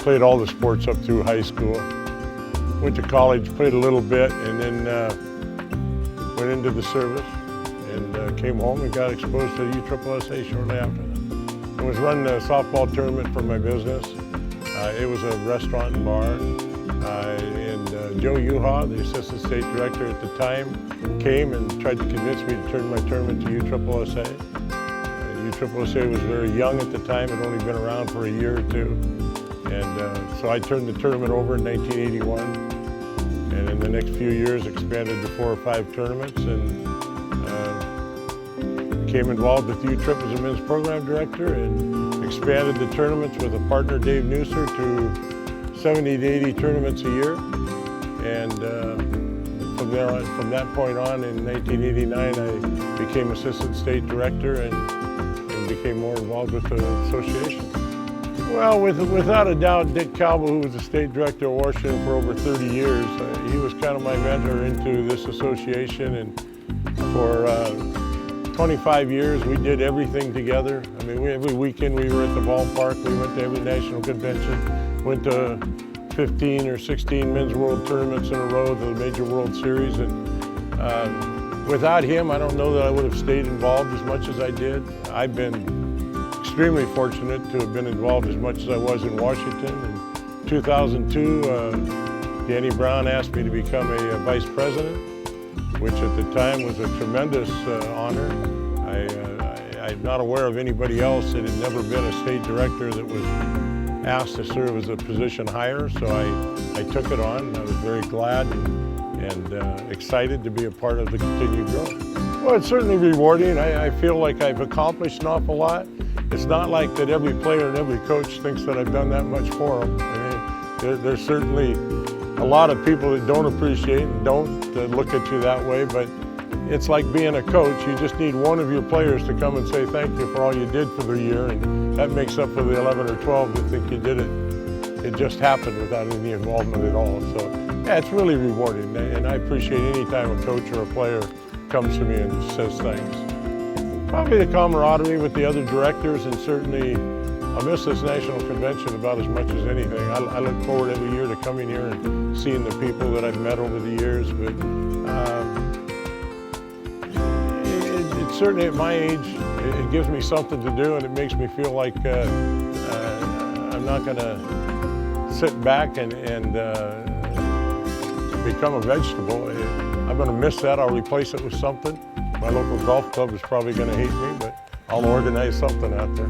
played all the sports up through high school. Went to college, played a little bit, and then went into the service and came home and got exposed to USSSA shortly after that. I was running a softball tournament for my business. It was a restaurant and bar. And Joe Uha, the assistant state director at the time, came and tried to convince me to turn my tournament to USSSA. USSSA was very young at the time, had only been around for a year or two. And so I turned the tournament over in 1981. And in the next few years expanded to 4 or 5 tournaments and became involved with UTRIP as a men's program director and expanded the tournaments with a partner, Dave Nusser, to 70 to 80 tournaments a year. And from that point on, in 1989, I became assistant state director and became more involved with the association. Well, without a doubt, Dick Calvo, who was the state director of Washington for over 30 years, he was kind of my mentor into this association. And for 25 years, we did everything together. I mean, every weekend we were at the ballpark. We went to every national convention, went to 15 or 16 men's world tournaments in a row, the major World Series. And without him, I don't know that I would have stayed involved as much as I did. I've been extremely fortunate to have been involved as much as I was in Washington. In 2002, Danny Brown asked me to become a vice president, which at the time was a tremendous honor. I'm not aware of anybody else that had never been a state director that was asked to serve as a position higher, so I took it on, and I was very glad and excited to be a part of the continued growth. Well, it's certainly rewarding. I feel like I've accomplished an awful lot. It's not like that every player and every coach thinks that I've done that much for them. I mean, there's certainly a lot of people that don't appreciate and don't look at you that way, but it's like being a coach. You just need one of your players to come and say thank you for all you did for the year, and that makes up for the 11 or 12 that think you did it. It just happened without any involvement at all. So yeah, it's really rewarding, and I appreciate any time a coach or a player comes to me and says thanks. Probably the camaraderie with the other directors, and certainly I miss this national convention about as much as anything. I look forward every year to coming here and seeing the people that I've met over the years, but it's certainly at my age, it gives me something to do, and it makes me feel like I'm not going to sit back and become a vegetable. I'm going to miss that. I'll replace it with something. My local golf club is probably going to hate me, but I'll organize something out there.